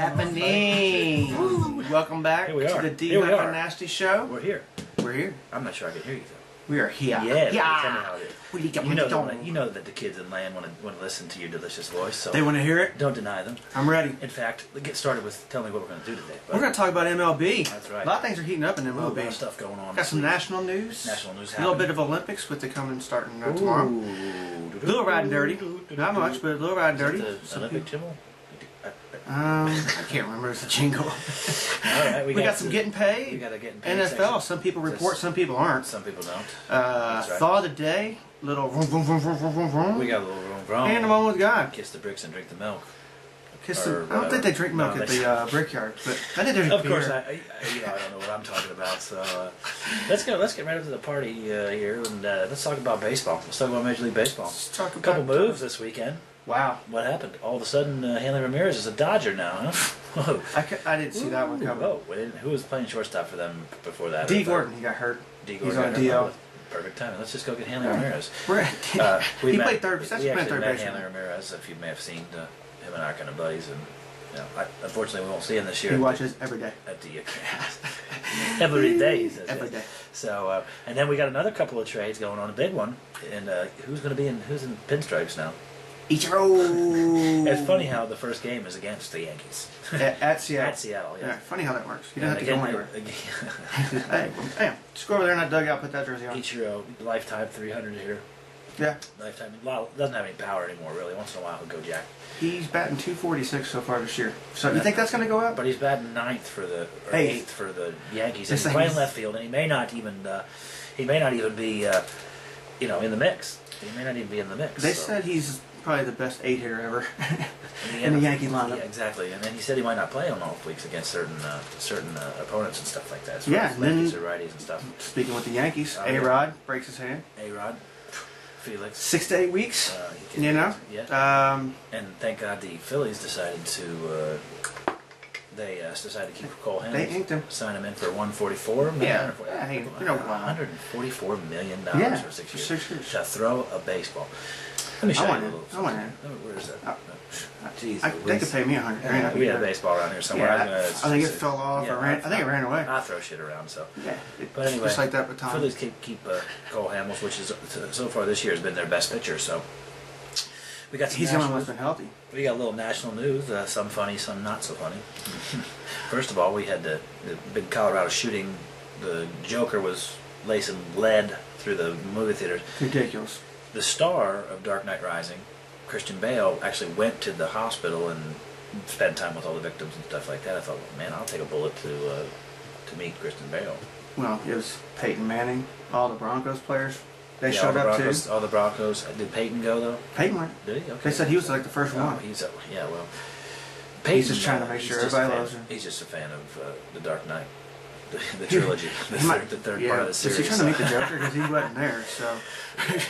happening? Welcome back to the D Huck and Nasty Show. We're here. We're here. I'm not sure I can hear you though. We are here. Yeah. Yeah. Tell me how it is. You know that the kids in land want to listen to your delicious voice. So they want to hear it. Don't deny them. I'm ready. In fact, let's get started with tell me what we're going to do today. We're going to talk about MLB. That's right. A lot of things are heating up in MLB. A lot of stuff going on. Got some national news. National news. A little bit of Olympics with the coming starting tomorrow. A little riding dirty. Not much, but a little riding dirty. The Olympic jingle? I can't remember. It's a jingle. All right, we got some getting paid. We got a getting paid NFL. section. Some people report, some people aren't. Some people don't. Right. Thaw of the day. Little vroom, vroom, vroom, vroom, vroom, vroom. We got a little vroom, vroom. And the one with God. Kiss the bricks and drink the milk. I don't think they drink milk at the brickyard, but I think they drink Of beer. course, I don't know what I'm talking about. So let's get right up to the party here, and let's talk about baseball. Let's talk about Major League Baseball. Let's talk about a couple moves this weekend. Wow. What happened? All of a sudden, Hanley Ramirez is a Dodger now, huh? Whoa. I didn't see that one coming. Oh, who was playing shortstop for them before that? D. Gordon, he got hurt. He's on DL. Perfect timing. Let's just go get Hanley Ramirez. He played third base. We actually met Hanley Ramirez, if you may have seen him and I are kind of buddies. And unfortunately, we won't see him this year. He watches every day. At the every day, he says. Every day. So, and then we got another couple of trades going on, a big one. And who's in pinstripes now? Ichiro. It's funny how the first game is against the Yankees. At Seattle. At Seattle, yeah. Funny how that works. You don't have to go anywhere. Hey, just go over there in that dugout, put that jersey on. Ichiro, lifetime 300 here. Yeah. Lifetime. Doesn't have any power anymore, really. Once in a while, he'll go jack. He's batting 246 so far this year. So you think that's going to go up? But he's batting eighth for the Yankees. And he's playing left field, and he may not even be, in the mix. He may not even be in the mix. They said he's probably the best 8-hitter ever in the Yankee lineup. Yeah, exactly. And then he said he might not play on off weeks against certain opponents and stuff like that. So yeah, lefties or righties and stuff. Speaking with the Yankees, A-Rod breaks his hand. A-Rod. Felix. 6 to 8 weeks. Yeah. And thank God the Phillies decided to decided to keep Cole Hanley. They inked him. Sign him in for $144 million. $144 million for 6 years. 6 years. To throw a baseball. Let me show you a little. I want it. Where is that? Jeez, they could pay me $100,000. We had a baseball around here somewhere. Yeah, I think it fell off. Yeah, I think it ran away. I throw shit around, so. Yeah. But anyway, just like that with Tom. Phillies keep Cole Hamels, which is so far this year has been their best pitcher. So we got some. He's the only one that's been healthy. We got a little national news. Some funny, some not so funny. First of all, we had the big Colorado shooting. The Joker was lacing lead through the movie theaters. Ridiculous. The star of Dark Knight Rising, Christian Bale, actually went to the hospital and spent time with all the victims and stuff like that. I thought, well, man, I'll take a bullet to meet Christian Bale. Well, it was Peyton Manning, all the Broncos players. They showed up too. All the Broncos. Did Peyton go though? Peyton went. Did he? Okay. They said he was like the first one. Well. Peyton, he's just trying to make sure everybody loves him. He's just a fan of the Dark Knight. The trilogy, the third part of the series. Is he trying to meet the Joker? Because he wasn't there, so.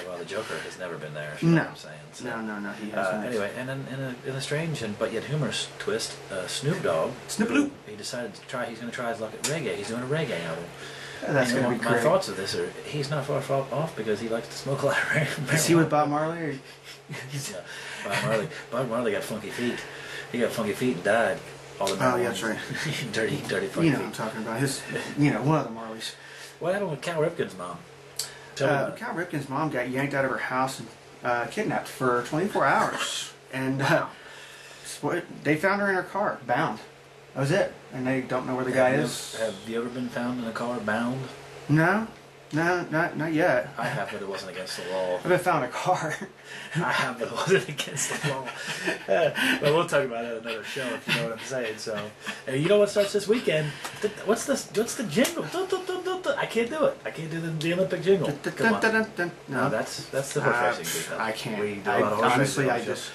Well, the Joker has never been there. No. What I'm saying. So. No, he hasn't. Anyway, and in a strange but yet humorous twist, Snoop Dogg. Snoop. He decided to try. He's going to try his luck at reggae. He's doing a reggae album. That's going to be great. My thoughts of this are he's not far off because he likes to smoke a lot of marijuana. Is he with Bob Marley? Or? Yeah, Bob Marley. Bob Marley got funky feet. He got funky feet and died. Oh, yeah, that's right. dirty funky feet. You know what I'm talking about. One of the Marleys. What happened with Cal Ripken's mom? Cal Ripken's mom got yanked out of her house and kidnapped for 24 hours. And they found her in her car, bound. That was it. And they don't know where the guy is. Have you ever been found in a car bound? No, not yet. I have, but it wasn't against the law. I've been found a car. I have, but it wasn't against the law. Well, we'll talk about that in another show if you know what I'm saying. So, you know what starts this weekend? What's the jingle? I can't do it. I can't do the Olympic jingle. Come on. No, that's the horse racing. I can't. We do a lot of horse honestly, racing. I just.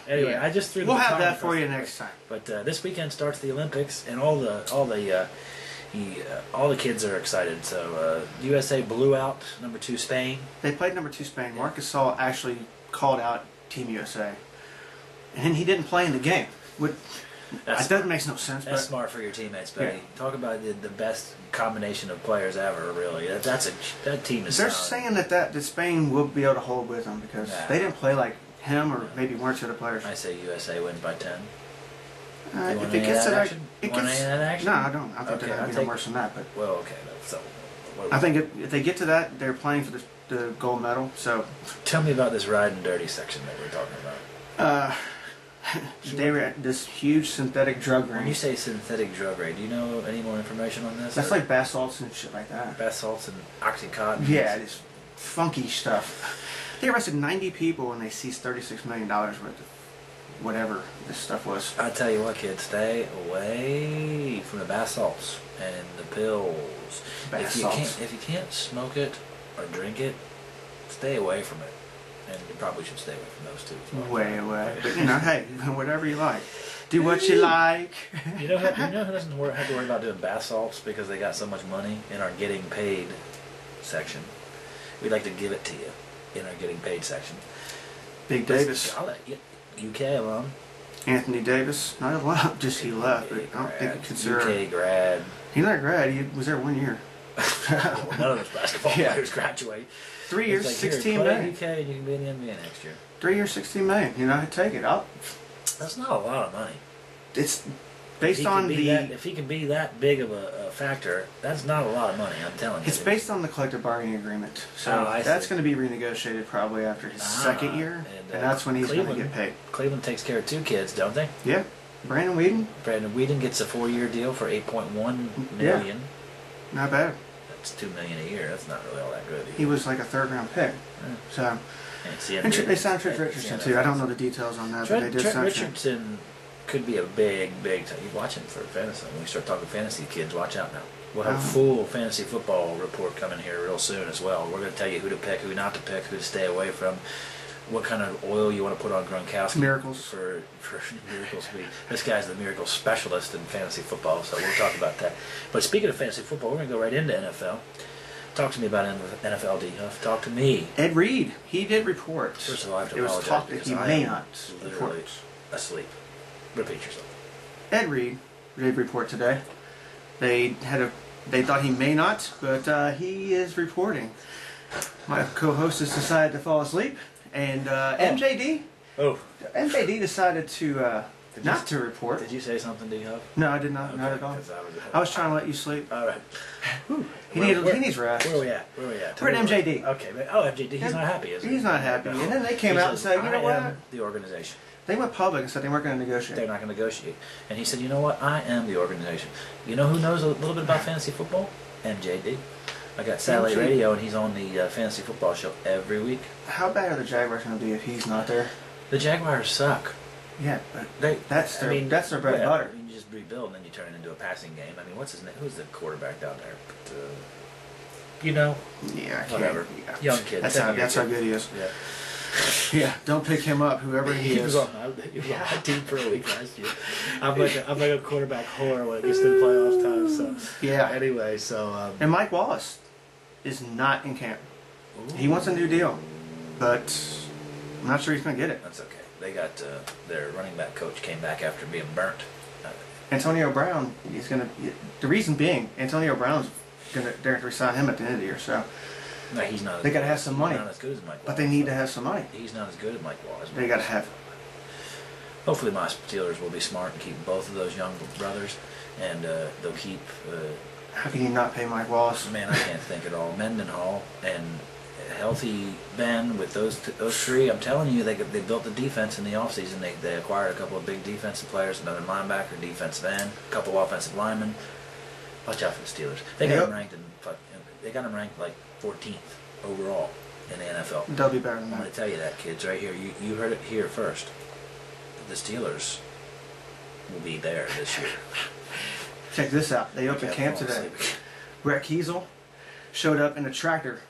Anyway, I just threw. We'll have that for you next time. But this weekend starts the Olympics, and all the kids are excited. So USA blew out number 2 Spain. They played number 2 Spain. Marc Gasol actually called out Team USA, and he didn't play in the game. That makes no sense. That's smart for your teammates, buddy. Yeah. Talk about the best combination of players ever. Really, that team is. They're saying that Spain will be able to hold with them because they didn't play like Him or maybe one or two other players. I say USA wins by 10. If it gets to that, action? No, I don't. I think they're going to be worse than that. But well, okay. So, I think if they get to that, they're playing for the gold medal. So tell me about this riding dirty section that we're talking about. They were at this huge synthetic drug ring. When you say synthetic drug ring, do you know any more information on this? That's like bath salts and shit like that. Bath salts and Oxycontin. Yeah, this funky stuff. They arrested 90 people and they seized $36 million worth of whatever this stuff was. I tell you what, kids, stay away from the bath salts and the pills. If you can't smoke it or drink it, stay away from it. And you probably should stay away from those two as well. Way away. But hey, whatever you like. Do what you like. You know who doesn't have to worry about doing bath salts because they got so much money in our getting paid section? We'd like to give it to you in our getting paid section. Big Davis. UK alum. Anthony Davis. Not a lot, just he left. But I don't think you consider UK grad. He's not a grad. He was there 1 year. None of those basketball players graduate. 3 years, like, 16 play million. UK and you can be in the NBA next year. 3 years, 16 million. You know, I'd take it. That's not a lot of money. It's based on if he can be that big of a factor, that's not a lot of money. I'm telling you. It's based on the collective bargaining agreement. So that's going to be renegotiated probably after his second year, and that's when he's going to get paid. Cleveland takes care of 2 kids, don't they? Yeah. Brandon Whedon. Brandon Whedon gets a 4-year deal for $8.1 million. Not bad. That's $2 million a year. That's not really all that good either. He was like a 3rd-round pick. So. And they signed Trent Richardson too. I don't know the details on that, but they did sign Trent Richardson could be a big time. You watch him for fantasy. When we start talking fantasy, kids, watch out now. We'll have a full fantasy football report coming here real soon as well. We're going to tell you who to pick, who not to pick, who to stay away from, what kind of oil you want to put on Gronkowski. Miracles. For miracles. This guy's the miracle specialist in fantasy football, so we'll talk about that. But speaking of fantasy football, we're going to go right into NFL. Talk to me about NFL, D. Huff. Talk to me. Ed Reed, he did report. First of all, I have to apologize. It was talk that he may not report. Asleep. Repeat yourself. Ed Reed did report today. They thought he may not, but he is reporting. My co-host has decided to fall asleep, and MJD. Oh. MJD decided to not to report. Did you say something, D. Huff? No, I did not. Okay, not at all. I was trying to let you sleep. All right. He needs rest. Where are we at? We're at MJD. Okay. Oh, MJD. He's not happy, is he? He's not happy. And then they came out and said, you know what? The organization. They went public and said they weren't going to negotiate. They're not going to negotiate. And he said, you know what? I am the organization. You know who knows a little bit about fantasy football? MJD. I got Satellite Radio, and he's on the fantasy football show every week. How bad are the Jaguars going to be if he's not there? The Jaguars suck. Yeah, but that's their bread and butter. You just rebuild, and then you turn it into a passing game. I mean, what's his name? Who's the quarterback down there? But, you know? Yeah, whatever. Yeah. Young kid. That's how good he is. Yeah. Yeah, don't pick him up, whoever he is. He was on my team for a week last year. I'm like a quarterback whore when it gets to the playoffs time. So yeah. Anyway, so and Mike Wallace is not in camp. Ooh. He wants a new deal, but I'm not sure he's going to get it. That's okay. They got their running back coach came back after being burnt. Antonio Brown is going to. The reason being, Antonio Brown's going to resign him at the end of the year. So. No, he's not. They got to have some money. He's not as good as Mike Wallace. But they need to have some money. He's not as good as Mike Wallace. They got to have. Hopefully, my Steelers will be smart and keep both of those young brothers, and they'll keep. How can you not pay Mike Wallace? Man, I can't think at all. Mendenhall and healthy Ben with those 3. I'm telling you, they built the defense in the offseason. They acquired a couple of big defensive players, another linebacker, defensive end, a couple of offensive linemen. Watch out for the Steelers. They got them ranked They got them ranked like 14th overall in the NFL. They'll be better than that. I'm going to tell you that, kids, right here. You heard it here first. The Steelers will be there this year. Check this out. They opened camp today. Brett Kiesel showed up in a tractor.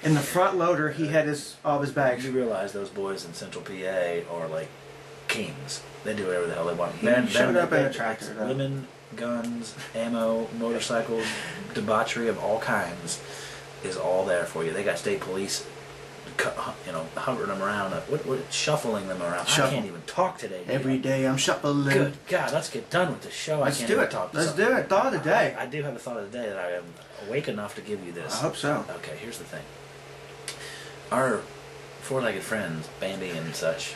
In the front loader, he had all of his bags. You realize those boys in Central PA are like kings. They do whatever the hell they want. He showed up in a tractor. Women, guns, ammo, motorcycles, debauchery of all kinds is all there for you. They got state police, hovering them around, shuffling them around. I can't even talk today. Every day I'm shuffling. Good God, let's get done with the show. Let's do it. Let's do it. Thought of the day. I do have a thought of the day that I am awake enough to give you this. I hope so. Okay, here's the thing. Our four-legged friends, Bambi and such.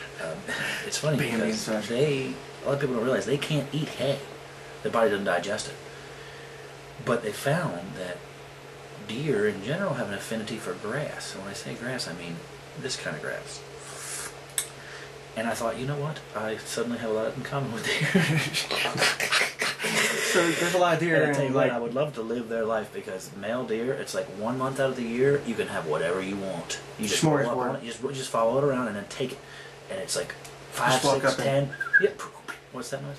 It's funny Bambi and because such. a lot of people don't realize they can't eat hay. Their body doesn't digest it. But they found that deer in general have an affinity for grass. And when I say grass, I mean this kind of grass. And I thought, you know what? I suddenly have a lot in common with deer. So there's a lot of deer. And I tell you what, like, I would love to live their life because male deer, it's like 1 month out of the year, you can have whatever you want. You just roll up on it, you just follow it around and then take it. And it's like 5, 6, 10. Yep. What's that noise?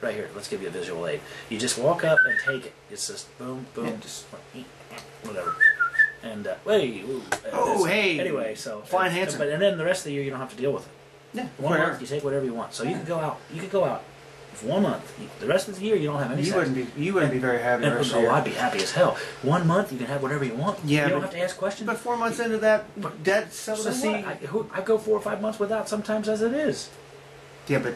Right here. Let's give you a visual aid. You just walk up and take it. It's just boom, boom, Yeah. just whatever. And hey, ooh, hey. Anyway, so Flying Hanson. and then the rest of the year you don't have to deal with it. Yeah. 1 month you take whatever you want. So you could go out. You could go out for 1 month. The rest of the year you don't have any. You wouldn't be very happy. And, oh, I'd be happy as hell. 1 month you can have whatever you want. Yeah, you don't have to ask questions. But 4 months into that, that's so to see. I go 4 or 5 months without sometimes as it is. Yeah, but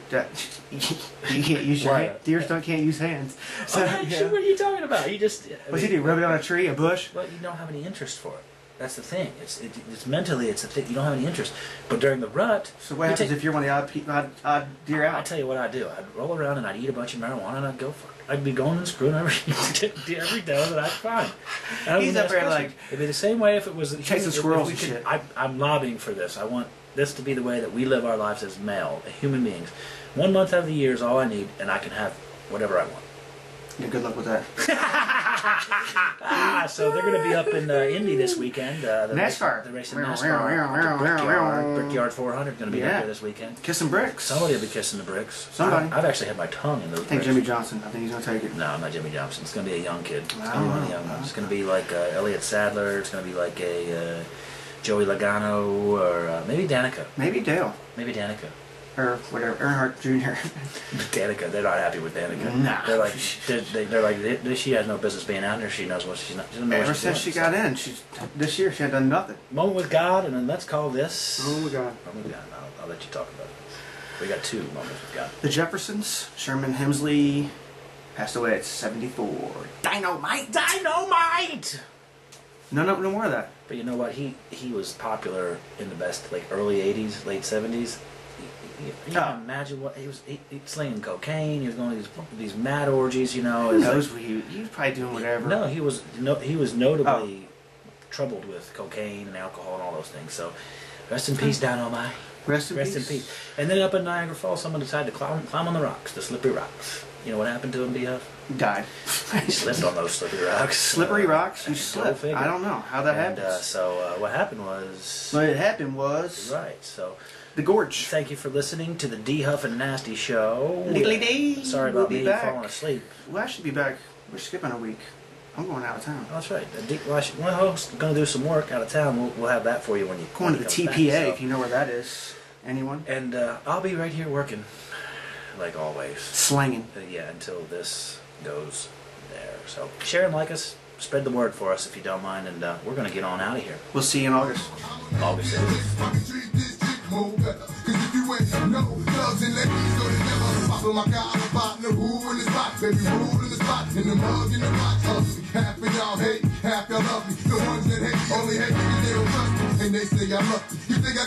you can't use your hand. Deer can't use hands. So, What are you talking about? You just. What's he do? Rub it on a tree, a bush? Well, you don't have any interest for it. That's the thing. It's mentally, it's a thing. You don't have any interest. But during the rut. So what happens if you're one of the odd deer out? I'll tell you what I'd do. I'd roll around and I'd eat a bunch of marijuana and I'd go for it. I'd be going and screwing every doe that I'd find. He's up there like. It'd be the same way if it was. Chasing squirrels and shit. I'm lobbying for this. I want this to be the way that we live our lives as male, human beings. 1 month out of the year is all I need, and I can have whatever I want. Yeah, good luck with that. So they're going to be up in Indy this weekend. NASCAR. The race in NASCAR. Brickyard 400 is going to be up there this weekend. Kissing bricks. Somebody will be kissing the bricks. Somebody. I've actually had my tongue in those bricks. I think Jimmy Johnson. I think he's going to take it. No, not Jimmy Johnson. It's going to be a young kid. It's I going to be don't one of the know. young ones. It's going to be like Elliott Sadler. It's going to be like a Joey Logano or maybe Danica. Maybe Dale. Maybe Danica. Or whatever, Earnhardt Jr. Danica, they're not happy with Danica. Nah. They're like, she has no business being out there. She knows what she's not. She doesn't know Ever what she's since doing, she got in, this year she had done nothing. Moment with God, and then let's call this. Oh my God. Moment with God. I'll let you talk about it. We got 2 moments with God. The Jeffersons, Sherman Hemsley, passed away at 74. Dynamite! Dynamite! No more of that. But you know what? He was popular in the best, like early '80s, late '70s. You can imagine what he was slinging cocaine. He was going to these mad orgies. You know, Who knows? He was probably doing whatever. No, he was notably troubled with cocaine and alcohol and all those things. So, rest in peace, Dynamite. Rest in peace. And then up in Niagara Falls, someone decided to climb on the rocks, the slippery rocks. You know what happened to him, D-Huff? Died. He slipped on those slippery rocks. Slippery rocks? You slipped. I don't know how that happens. So what happened was... What happened was... Right, so... The gorge. Thank you for listening to the D-Huff and Nasty Show. Diddly-dee. Sorry about me falling asleep. Well, I should be back. We're skipping a week. I'm going out of town. Oh, that's right. My host's going to do some work out of town. We'll have that for you when you Going to the TPA, back, so. if you know where that is. Anyone? And I'll be right here working, like always. Slanging. Yeah, until this goes there. So share and like us. Spread the word for us if you don't mind. And we're going to get on out of here. We'll see you in August. August 8th. Cause if you ain't no thugs and ladies go together. So my guy, I'm a partner, who in the spot, baby, who in the spot, in the mug, in the box, half of y'all hate, half y'all love me. The ones that hate, only hate because they don't trust me, and they say I'm lucky. You think I